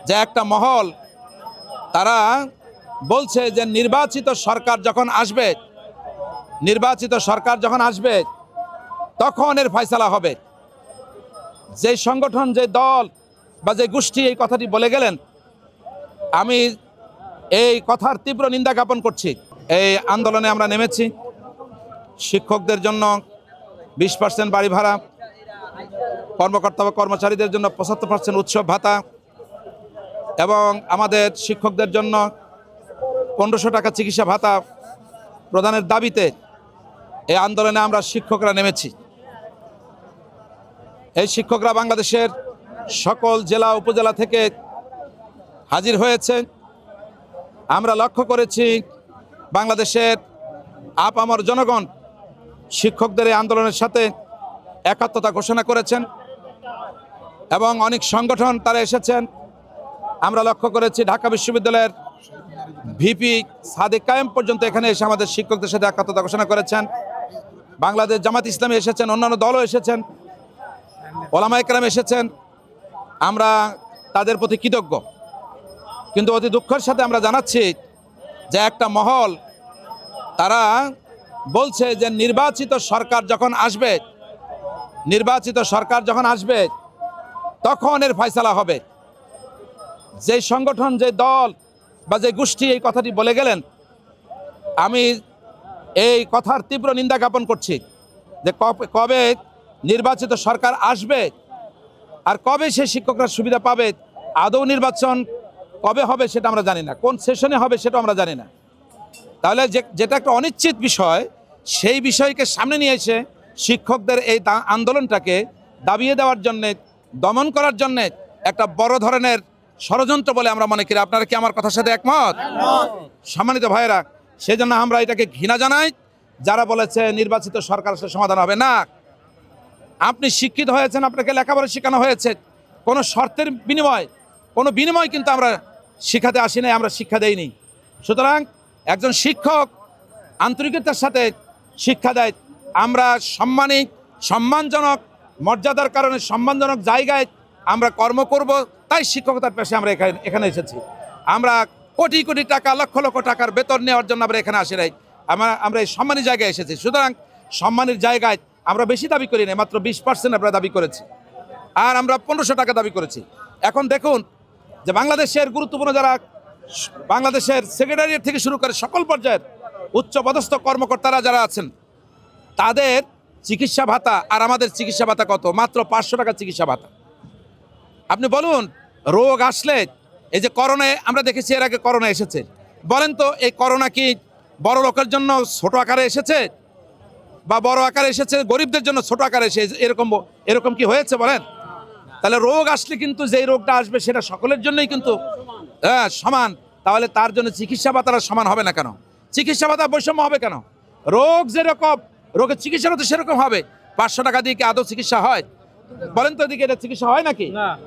যে একটা মহল তারা বলছে যে নির্বাচিত সরকার যখন আসবে তখন এর ফয়সালা হবে। যে সংগঠন, যে দল বা যে গোষ্ঠী এই কথাটি বলে গেলেন, আমি এই কথার তীব্র নিন্দা জ্ঞাপন করছি। এই আন্দোলনে আমরা নেমেছি শিক্ষকদের জন্য 20% বাড়ি ভাড়া, কর্মকর্তা বা কর্মচারীদের জন্য 75% উৎসব ভাতা এবং আমাদের শিক্ষকদের জন্য 1500 টাকা চিকিৎসা ভাতা প্রদানের দাবিতে এই আন্দোলনে আমরা শিক্ষকরা নেমেছি। এই শিক্ষকরা বাংলাদেশের সকল জেলা উপজেলা থেকে হাজির হয়েছে। আমরা লক্ষ্য করেছি বাংলাদেশের আপামর জনগণ শিক্ষকদের এই আন্দোলনের সাথে একাত্মতা ঘোষণা করেছেন এবং অনেক সংগঠন তারা এসেছেন। আমরা লক্ষ্য করেছি ঢাকা বিশ্ববিদ্যালয়ের ভিপি সাদেক কায়েম পর্যন্ত এখানে এসে আমাদের শিক্ষকদের সাথে একাত্মতা ঘোষণা করেছেন। বাংলাদেশ জামাত ইসলামী এসেছেন, অন্যান্য দলও এসেছেন, ওলামা একরাম এসেছেন। আমরা তাদের প্রতি কৃতজ্ঞ। কিন্তু অতি দুঃখের সাথে আমরা জানাচ্ছি যে একটা মহল তারা বলছে যে নির্বাচিত সরকার যখন আসবে তখন এর ফয়সালা হবে। যে সংগঠন, যে দল বা যে গোষ্ঠী এই কথাটি বলে গেলেন, আমি এই কথার তীব্র নিন্দা জ্ঞাপন করছি। যে কবে নির্বাচিত সরকার আসবে আর কবে সেই শিক্ষকরা সুবিধা পাবে, আদৌ নির্বাচন কবে হবে সেটা আমরা জানি না, কোন সেশনে হবে সেটা আমরা জানি না। তাহলে যেটা একটা অনিশ্চিত বিষয়, সেই বিষয়কে সামনে নিয়ে এসে শিক্ষকদের এই আন্দোলনটাকে দাবিয়ে দেওয়ার জন্যে, দমন করার জন্যে একটা বড় ধরনের ষড়যন্ত্র বলে আমরা মনে করি। আপনারা কি আমার কথার সাথে একমত? সম্মানিত ভাইয়েরা, সেজন্য আমরা এটাকে ঘৃণা জানাই। যারা বলেছে নির্বাচিত সরকার সমাধান হবে না, আপনি শিক্ষিত হয়েছেন, আপনাকে লেখাপড়া শেখানো হয়েছে, কোনো শর্তের কোনো বিনিময় কিন্তু আমরা শিখাতে আসি নাই, আমরা শিক্ষা দেইনি। সুতরাং একজন শিক্ষক আন্তরিকতার সাথে শিক্ষা দেয়। আমরা সম্মানজনক মর্যাদার কারণে সম্মানজনক জায়গায় আমরা কর্ম করব, তাই শিক্ষকতার পেশায় আমরা এখানে এসেছি। আমরা কোটি কোটি টাকা, লক্ষ লক্ষ টাকার বেতন নেওয়ার জন্য আমরা এখানে আসি নাই। আমরা এই সম্মানী জায়গায় এসেছি। সুতরাং সম্মানের জায়গায় আমরা বেশি দাবি করি না, মাত্র 20% আমরা দাবি করেছি, আর আমরা 1500 টাকা দাবি করেছি। এখন দেখুন যে বাংলাদেশের গুরুত্বপূর্ণ যারা, বাংলাদেশের সেক্রেটারিয়েট থেকে শুরু করে সকল পর্যায়ের উচ্চপদস্থ কর্মকর্তারা যারা আছেন, তাদের চিকিৎসা ভাতা আর আমাদের চিকিৎসা ভাতা কত? মাত্র 500 টাকা চিকিৎসা ভাতা। আপনি বলুন, রোগ আসলে, এই যে করোনায় আমরা দেখেছি, এর আগে করোনা এসেছে, বলেন তো এই করোনা কি বড় লোকের জন্য ছোট আকারে এসেছে, বা বড় আকারে এসেছে গরিবদের জন্য ছোট আকারে এসে এরকম কি হয়েছে বলেন? তাহলে রোগ আসলে কিন্তু যেই রোগটা আসবে সেটা সকলের জন্যই কিন্তু সমান। তাহলে তার জন্য চিকিৎসা ভাতাটা সমান হবে না কেন? চিকিৎসা ভাতা বৈষম্য হবে কেন? রোগ যেরকম, রোগের চিকিৎসাটা তো সেরকম হবে। 500 টাকা দিয়ে কি আদৌ চিকিৎসা হয়? বলেন তো, এদিকে এটা চিকিৎসা হয় নাকি?